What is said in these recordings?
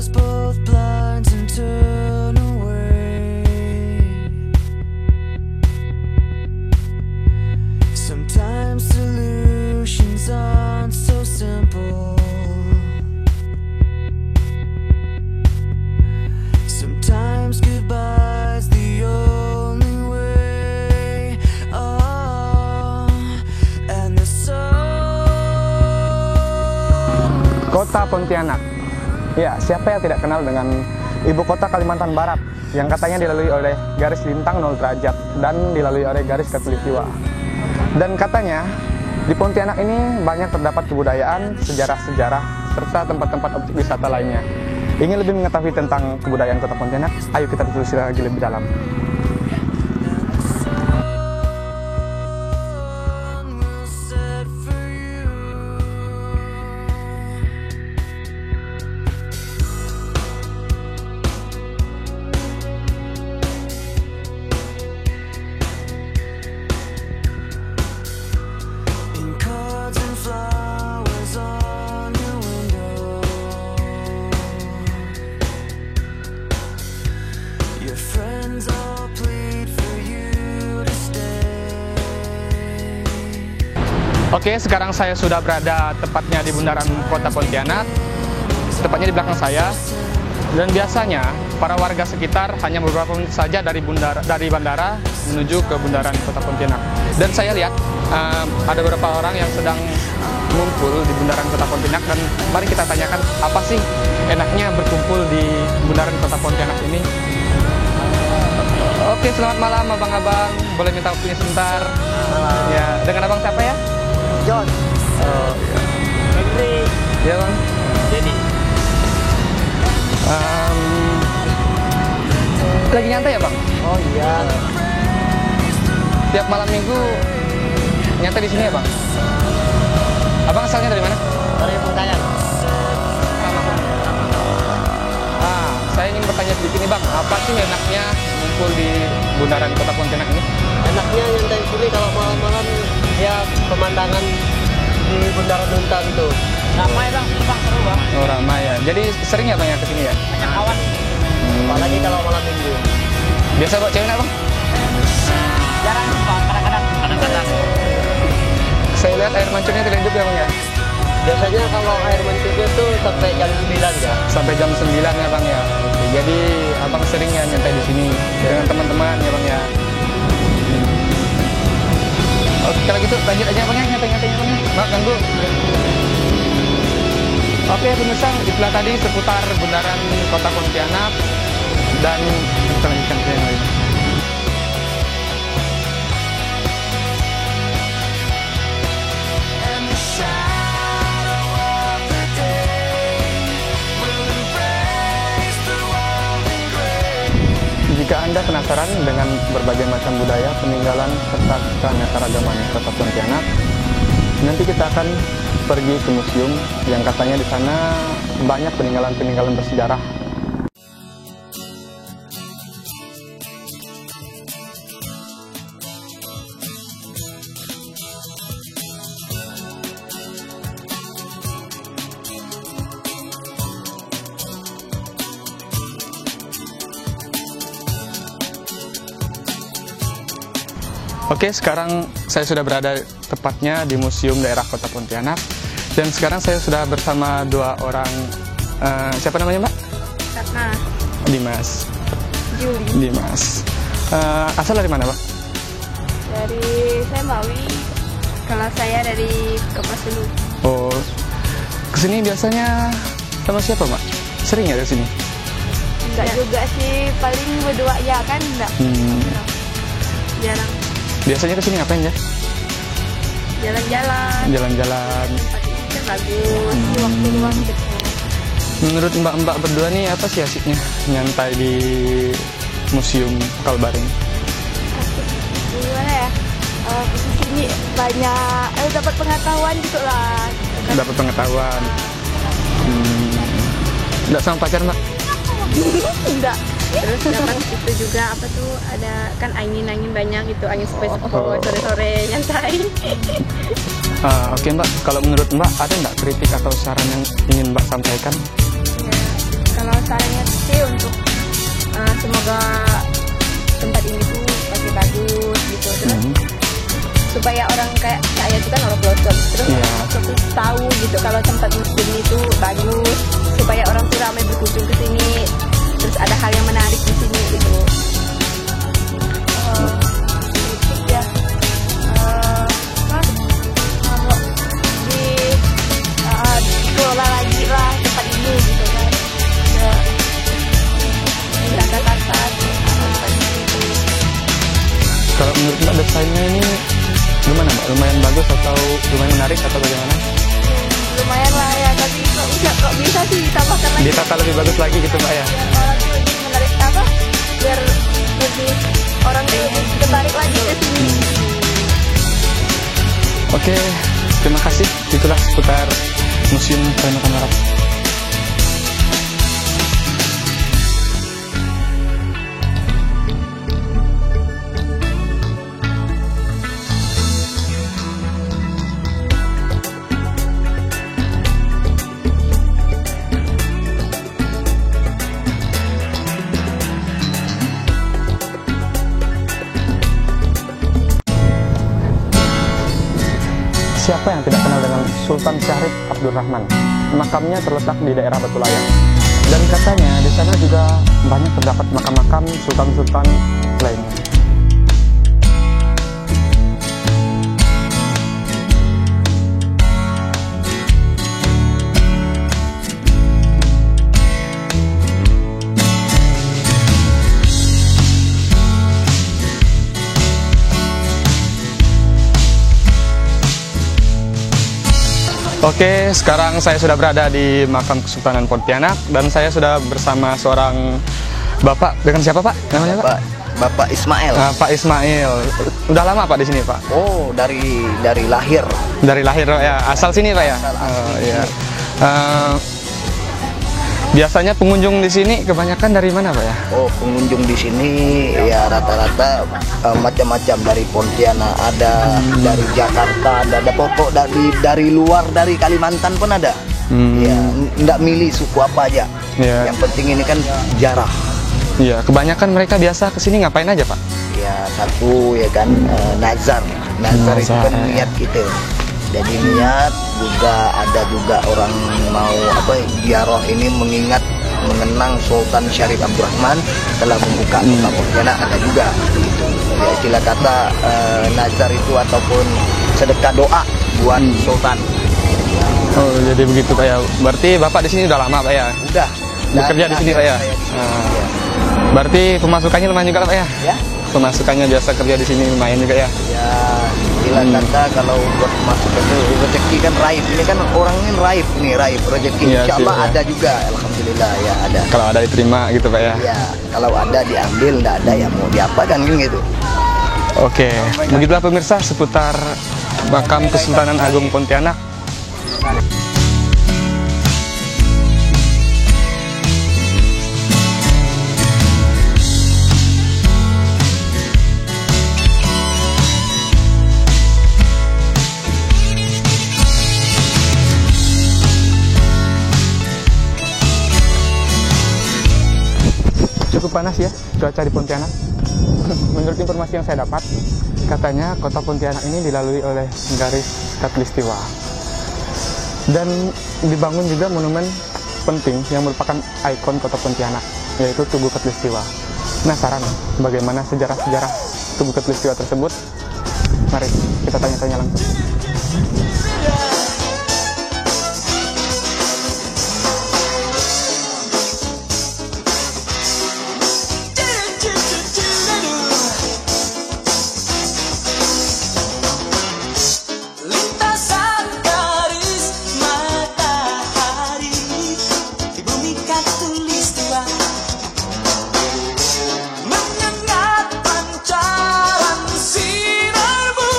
close both blinds and turn away. Sometimes solutions aren't so simple. Sometimes goodbye's the only way. Oh, and the sun. Kota Pontianak. Ya, siapa yang tidak kenal dengan ibu kota Kalimantan Barat yang katanya dilalui oleh garis lintang 0 derajat dan dilalui oleh garis khatulistiwa. Dan katanya di Pontianak ini banyak terdapat kebudayaan, sejarah-sejarah, serta tempat-tempat objek wisata lainnya. Ingin lebih mengetahui tentang kebudayaan kota Pontianak? Ayo kita telusuri lagi lebih dalam. Oke, sekarang saya sudah berada tepatnya di bundaran kota Pontianak, tepatnya di belakang saya. Dan biasanya para warga sekitar hanya beberapa menit saja dari bandara menuju ke bundaran kota Pontianak. Dan saya lihat ada beberapa orang yang sedang mengumpul di bundaran kota Pontianak, dan mari kita tanyakan apa sih enaknya berkumpul di bundaran kota Pontianak ini. Oke, selamat malam abang-abang, boleh minta waktunya sebentar? Ya, dengan abang siapa ya? John. Oh, iya. Henry. Ya bang. Denny. Lagi nyantai ya bang? Oh iya. Tiap malam minggu nyantai di sini ya bang? Abang asalnya dari mana? Dari Pontianak. Saya ingin bertanya sedikit nih bang, apa sih enaknya ngumpul di bundaran kota Pontianak ini? Enaknya nyantai di sini kalau malam-malam ya pemandangan di bundaran Untan tuh. Ramai bang, seru bang. Oh ramai ya. Jadi sering ya bang ya kesini ya? Banyak kawan. Apalagi kalau malam minggu. Biasa bawa cewek nggak bang? Jarang bang, kadang-kadang. Saya lihat air mancurnya tidak hidup ya bang ya? Biasanya kalau air mancurnya tuh sampai jam 9 ya. Sampai jam 9 ya bang ya. Oke, jadi abang sering ya nyantai di sini dengan teman-teman ya bang ya. Oke, kalau gitu lanjut aja bang ya, nyantai-nyantainya bang ya. Maaf ganggu. Oke pemirsa, itulah tadi seputar bundaran kota Pontianak, dan kita lanjutkan ke yang lain. Jika Anda penasaran dengan berbagai macam budaya, peninggalan, serta keanekaragaman kota Pontianak, nanti kita akan pergi ke museum yang katanya di sana banyak peninggalan-peninggalan bersejarah. Oke, sekarang saya sudah berada tepatnya di Museum Daerah Kota Pontianak, dan sekarang saya sudah bersama dua orang. Siapa namanya, Mbak? Ratna. Dimas. Juli. Dimas. Asal dari mana, Mbak? Dari saya Mawi. Kalau saya dari Kapuasulu. Oh, kesini biasanya sama siapa, Mbak? Sering ya ke sini? Enggak juga sih, paling berdua ya kan enggak. Jarang. Biasanya kesini ngapain ya? Jalan-jalan. Jalan-jalan. Kan bagus, di waktu luang gitu. Menurut mbak-mbak berdua nih, apa sih asiknya nyantai di Museum Kalbaring? Gimana ya? Di sini banyak dapat pengetahuan gitu lah. Dapat pengetahuan. Nggak sama pacar, Mbak? Enggak. Terus dapat itu juga apa tuh, ada kan angin-angin banyak gitu, angin sepoi-sepoi sore-sore nyantai. Oke Mbak, kalau menurut Mbak ada nggak kritik atau saran yang ingin Mbak sampaikan? Ya, Kalau sarannya sih untuk semoga tempat ini tuh pasti bagus gitu, terus supaya orang kayak saya itu kan orang pelosok, terus aku tahu gitu kalau tempat muslim itu bagus, supaya orang tuh ramai berkunjung ke sini, terus ada hal yang menarik di sini gitu. Terus ya, kalau dikelola lagi lah tempat ini gitu kan, tidak kata-kata. Kalau menurut Mbak desainnya ini gimana Mbak? Lumayan bagus atau lumayan menarik atau bagaimana? Lumayan lah ya, tapi kok bisa sih ditambahkan lagi. Ditata lebih bagus lagi gitu Mbak ya? Biar orang tuh lebih menarik apa? Biar lebih orang tuh lebih tertarik lagi ke sini. Oke, terima kasih. Itulah seputar Museum Peranakan Arab. Siapa yang tidak kenal dengan Sultan Syarif Abdurrahman? Makamnya terletak di daerah Batu Layang. Dan katanya di sana juga banyak terdapat makam-makam sultan-sultan lainnya. Oke, sekarang saya sudah berada di makam Kesultanan Pontianak dan saya sudah bersama seorang bapak. Dengan siapa Pak? Namanya Pak? Bapak Ismail. Pak Ismail. Udah lama Pak di sini Pak? Oh, dari lahir. Dari lahir ya. Asal sini Pak ya? Iya. Biasanya pengunjung di sini kebanyakan dari mana Pak ya? Oh, pengunjung di sini ya rata-rata macam-macam, dari Pontianak ada, dari Jakarta ada pokok dari luar, dari Kalimantan pun ada. Ya, nggak milih suku apa aja. Ya. Yang penting ini kan jarah. Iya, kebanyakan mereka biasa kesini ngapain aja Pak? Ya, satu ya kan nazar itu kan niat kita. Jadi niat juga ada juga orang mau ziarah ini mengenang Sultan Syarif Abdurrahman telah membuka kota Pontianak, ada juga gitu. Ya, istilah kata nazar itu ataupun sedekah doa buat Sultan. Oh, jadi begitu Pak ya. Berarti Bapak di sini udah lama Pak ya? Udah. Bekerja di sini Pak ya? Berarti pemasukannya lumayan juga Pak ya? Ya. Pemasukannya biasa kerja di sini lumayan juga ya? Ya, istilah kata kalau buat masuk itu rezeki kan raib. Ini kan orang ini raib rezeki. Ya, Insya Allah ya. ada juga, alhamdulillah ya ada. Kalau ada diterima gitu Pak ya? Ya, kalau ada diambil, nggak ada ya mau diapakan gitu. Oke, begitulah pemirsa seputar makam Kesultanan Agung Pontianak. Cukup panas ya cuaca di Pontianak. Menurut informasi yang saya dapat, katanya kota Pontianak ini dilalui oleh garis Khatulistiwa. Dan dibangun juga monumen penting yang merupakan ikon kota Pontianak, yaitu Tugu Khatulistiwa. Penasaran bagaimana sejarah-sejarah Tugu Khatulistiwa tersebut? Mari kita tanya-tanya langsung. Lintasan garis matahari di bumi Khatulistiwa, menyengat pancaran sinarmu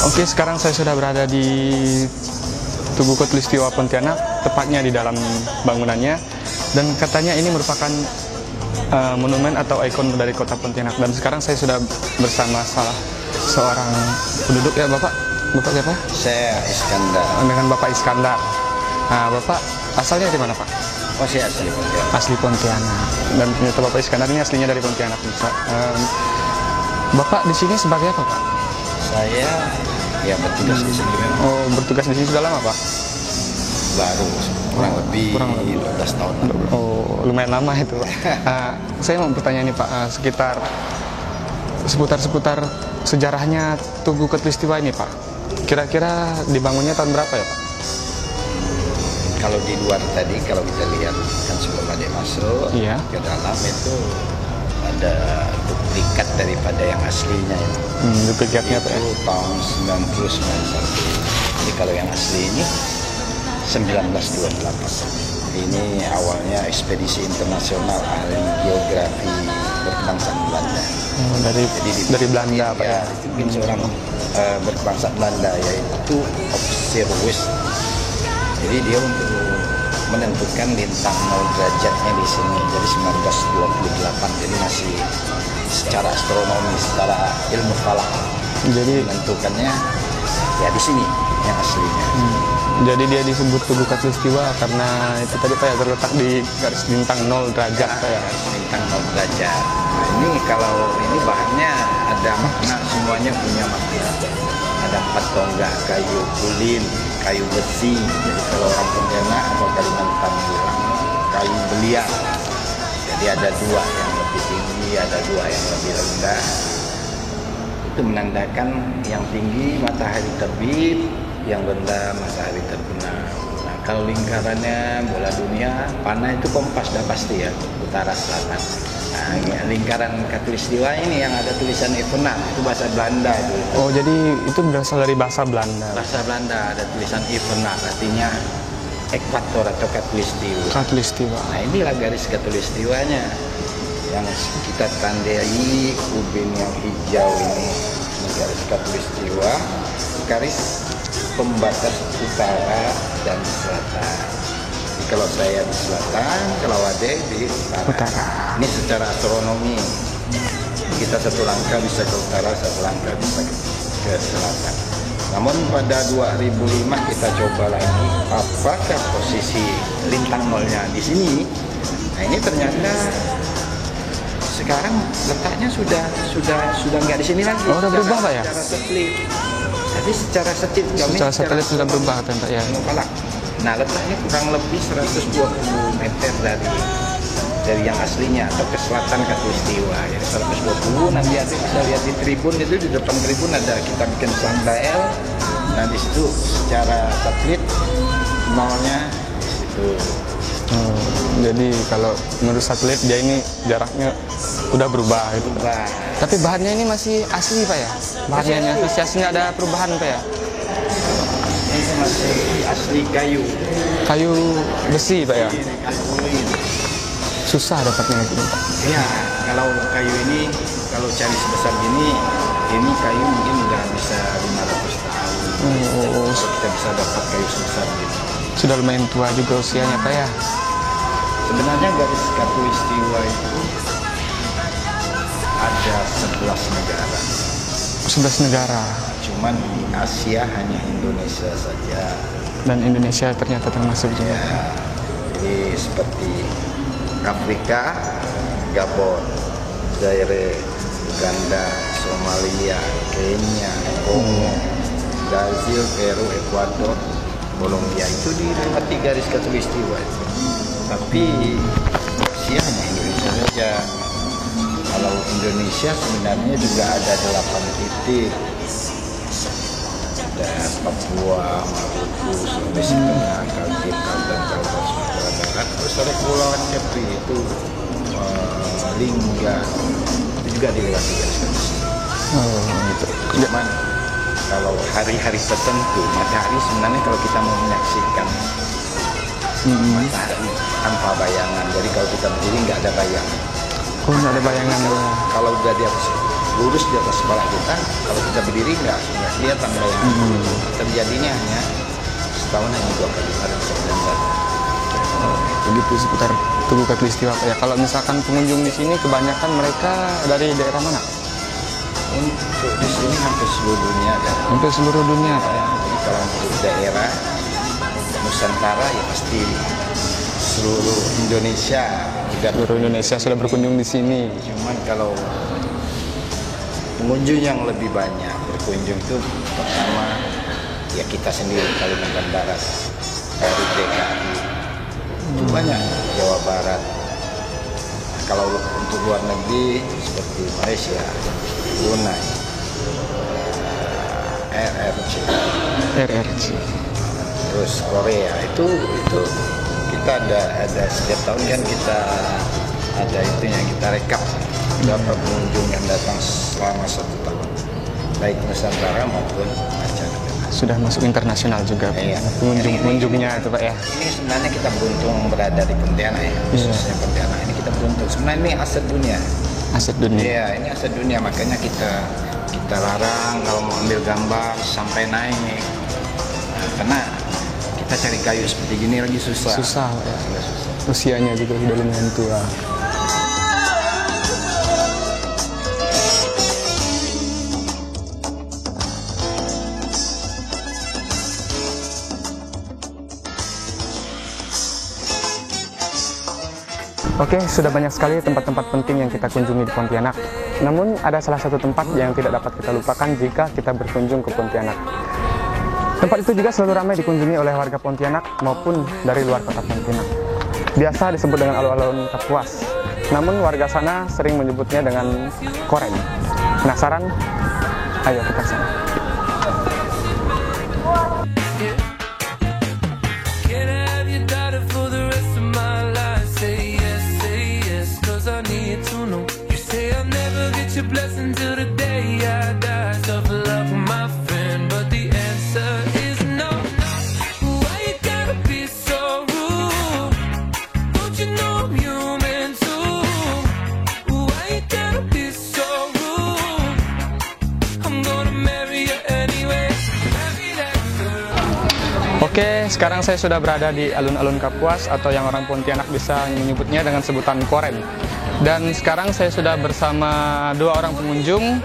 Oke, sekarang saya sudah berada di Tugu Khatulistiwa Pontianak, tepatnya di dalam bangunannya. Dan katanya ini merupakan monumen atau ikon dari kota Pontianak. Dan sekarang saya sudah bersama salah seorang penduduk ya, Bapak. Bapak siapa? Saya Iskandar. Dengan Bapak Iskandar. Nah, Bapak asalnya dari mana, Pak? Oh, saya asli Pontianak. Asli Pontianak. Dan ternyata Bapak Iskandar ini aslinya dari Pontianak. Bapak di sini sebagai apa, Pak? Saya ya bertugas di sini memang. Oh, bertugas di sini sudah lama, Pak? Baru kurang lebih 12 tahun. Oh, lumayan lama itu, Pak. Saya mau bertanya nih, Pak, seputar sejarahnya Tugu Khatulistiwa ini, Pak. Kira-kira dibangunnya tahun berapa ya, Pak? Kalau di luar tadi, kalau kita lihat kan sebelum ada masuk Iya. ke dalam itu ada duplikat daripada yang aslinya itu. Duplikatnya, Pak. Itu tahun 1991. Jadi kalau yang asli ini 1928. Ini awalnya ekspedisi internasional ahli geografi berkebangsaan Belanda. Dari Belanda, Pak ya. Mungkin seorang berkebangsaan Belanda yaitu Officer West. Jadi dia untuk menentukan lintang 0 derajatnya di sini. Jadi 1928. Jadi masih secara astronomi, secara ilmu falak. Jadi menentukannya ya di sini yang aslinya. Jadi dia disebut Tugu Khatulistiwa karena itu tadi, Pak ya, terletak di garis bintang 0 derajat, Pak ya. Bintang 0 derajat. Nah, ini kalau ini bahannya ada makna, semuanya punya makna. Ada 4 tonggak kayu kulin, kayu besi. Jadi kalau orang Pontianak atau Kalimantan bilang kayu belia. Jadi ada 2 yang lebih tinggi, ada 2 yang lebih rendah. Itu menandakan yang tinggi matahari terbit, yang rendah matahari terbenam. Nah, kalau lingkarannya bola dunia, panah itu kompas dah pasti ya, utara selatan. Nah, lingkaran Khatulistiwa ini yang ada tulisan Evenaar, itu bahasa Belanda itu. Oh, jadi itu berasal dari bahasa Belanda. Bahasa Belanda ada tulisan Evenaar, artinya ekuator atau Khatulistiwa. Khatulistiwa. Nah, inilah garis Khatulistiwanya yang kita tandai ubin yang hijau ini garis Khatulistiwa, garis pembatas utara dan selatan. Jadi kalau saya di selatan, kalau Ade di utara. Ini secara astronomi kita satu langkah bisa ke utara, satu langkah bisa ke selatan. Namun pada 2005 kita coba lagi apakah posisi lintang nolnya di sini. Nah, ini ternyata sekarang letaknya sudah nggak di sini lagi. Oh, udah berubah, Pak ya? Secara satelit. Jadi secara satelit sudah berubah, Pak ya. Nah, letaknya kurang lebih 120 meter dari yang aslinya atau ke selatan Khatulistiwa. Jadi 120, nanti ada bisa lihat di tribun itu, di depan tribun ada kita bikin sundial. Nah, di situ secara satelit nolnya itu. Jadi kalau menurut satelit dia ini jaraknya udah berubah gitu. Tapi bahannya ini masih asli, Pak ya? Bahannya masih asli, nggak ada perubahan, Pak ya? Ini masih asli kayu. Kayu besi, Pak ya? Susah dapatnya itu, Pak. Iya, kalau kayu ini kalau cari sebesar gini, ini kayu mungkin udah bisa 500 tahun. Kalau kita bisa dapat kayu sebesar ini. Sudah lumayan tua juga usianya, Pak ya? Sebenarnya garis Khatulistiwa itu ada 11 negara. 11 negara. Cuman di Asia hanya Indonesia saja. Dan Indonesia ternyata termasuk juga. Ya, jadi seperti Afrika, Gabon, Zaire, Uganda, Somalia, Kenya, Kongo, Brazil, Peru, Ekuador, Kolombia itu dilewati garis Khatulistiwa. Tapi Asia hanya Indonesia saja. Kalau Indonesia sebenarnya juga ada 8 titik. Ada Papua, Maluku, Sulawesi Tengah, Kaltim, Kalteng, Kalbar, Sumatera Barat. Terus ada Kepulauan Kepri itu Lingga, itu juga dilewati garis Khatulistiwa. Gitu. Cuman kalau hari-hari tertentu, matahari sebenarnya kalau kita mau menyaksikan matahari tanpa bayangan. Jadi kalau kita berdiri nggak ada bayangan. Oh, nggak ada bayangan. Kalau udah di atas lurus di atas kepala kita. Kalau kita berdiri nggak kelihatan bayangan. Terjadinya hanya setahun hanya 2 kali pada September. Begitu seputar Tugu Katulistiwa Pak ya. Kalau misalkan pengunjung di sini kebanyakan mereka dari daerah mana? Untuk di sini hampir seluruh dunia ada. Hampir seluruh dunia Pak ya. Jadi kalau untuk daerah Nusantara ya pasti seluruh Indonesia. Seluruh Indonesia sudah berkunjung di sini. Cuman kalau pengunjung yang lebih banyak berkunjung itu pertama ya kita sendiri Kalimantan Barat, dari DKI itu banyak, Jawa Barat. Nah, kalau untuk luar negeri seperti Malaysia, Brunei, RRC, terus Korea itu kita ada setiap tahun kan kita ada itunya, kita rekap berapa pengunjung yang datang selama 1 tahun, baik Nusantara maupun mancanegara. Sudah masuk internasional juga Pak. Iya. Pengunjungnya itu Pak ya. Ini sebenarnya kita beruntung berada di Pontianak ya, khususnya Pontianak ini kita beruntung. Sebenarnya ini aset dunia. Aset dunia. Iya, ini aset dunia, makanya kita larang kalau mau ambil gambar sampai naik. Nah, karena kita cari kayu seperti gini lagi susah. Susah Pak ya. Susah. Usianya juga sudah lumayan tua. Oke, sudah banyak sekali tempat-tempat penting yang kita kunjungi di Pontianak. Namun, ada salah satu tempat yang tidak dapat kita lupakan jika kita berkunjung ke Pontianak. Tempat itu juga selalu ramai dikunjungi oleh warga Pontianak maupun dari luar kota Pontianak. Biasa disebut dengan alun-alun Kapuas. Namun, warga sana sering menyebutnya dengan Koren. Penasaran? Ayo kita sana. Blessing till the day I die. Tough love, my friend, but the answer is no. Why you gotta be so rude? Don't you know I'm human too? Why you gotta be so rude? I'm gonna marry you anyway. Marry that girl. Oke, sekarang saya sudah berada di alun-alun Kapuas atau yang orang Pontianak bisa menyebutnya dengan sebutan Koren. Dan sekarang saya sudah bersama 2 orang pengunjung.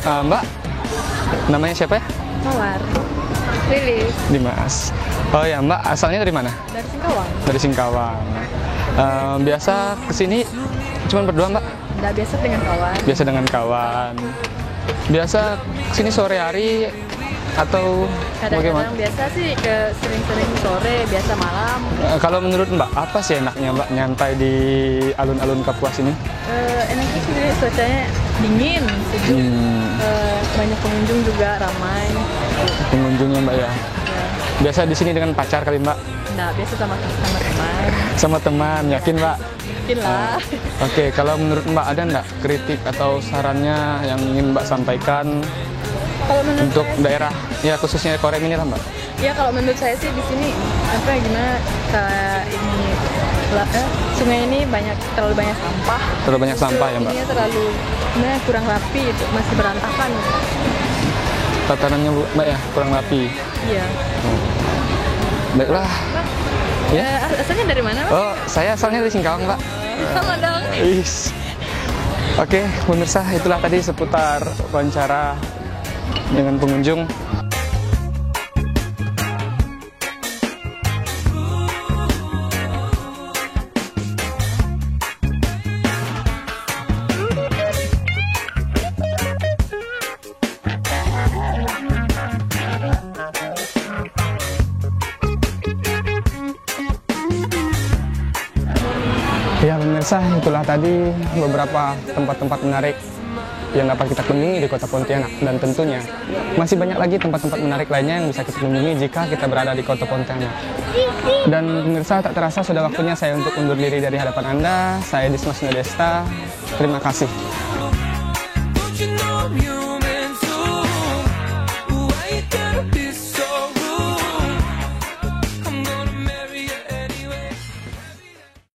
Mbak, namanya siapa ya? Mawar. Lilis. Dimas. Oh ya, Mbak asalnya dari mana? Dari Singkawang. Dari Singkawang. Biasa kesini cuma berdua Mbak? Nggak, biasa dengan kawan. Biasa dengan kawan. Biasa kesini sore hari atau bagaimana? Kadang-kadang biasa sih sering-sering sore, biasa malam. Kalau menurut Mbak, apa sih enaknya Mbak nyantai di alun-alun Kapuas ini? Enaknya sih cuacanya dingin, sejuk. Banyak pengunjung juga, ramai. Pengunjungnya Mbak ya? Ya. Biasa di sini dengan pacar kali Mbak? Nggak, biasa sama teman. Sama teman, yakin Mbak? Yakin lah. Oke, kalau menurut Mbak ada nggak kritik atau sarannya yang ingin Mbak sampaikan Kalau menurut untuk saya, daerah, ya khususnya Koren ini lah Mbak? ya kalau menurut saya sih di sini gimana kayak ini sungai ini terlalu banyak sampah. Terlalu banyak sampah ya Mbak? Ini terlalu kurang rapi, itu masih berantakan. Tatanannya Mbak ya kurang rapi. Iya. Baiklah. Ya. Asalnya dari mana, Pak? Oh, saya asalnya dari Singkawang Mbak. Sama dong. Is. Oke, pemirsa, itulah tadi seputar wawancara dengan pengunjung. Ya pemirsa, itulah tadi beberapa tempat-tempat menarik yang dapat kita kunjungi di kota Pontianak. Dan tentunya masih banyak lagi tempat-tempat menarik lainnya yang bisa kita kunjungi jika kita berada di kota Pontianak. Dan pemirsa, tak terasa sudah waktunya saya untuk undur diri dari hadapan Anda. Saya Dismas Nadesta. Terima kasih. Don't you know I'm human?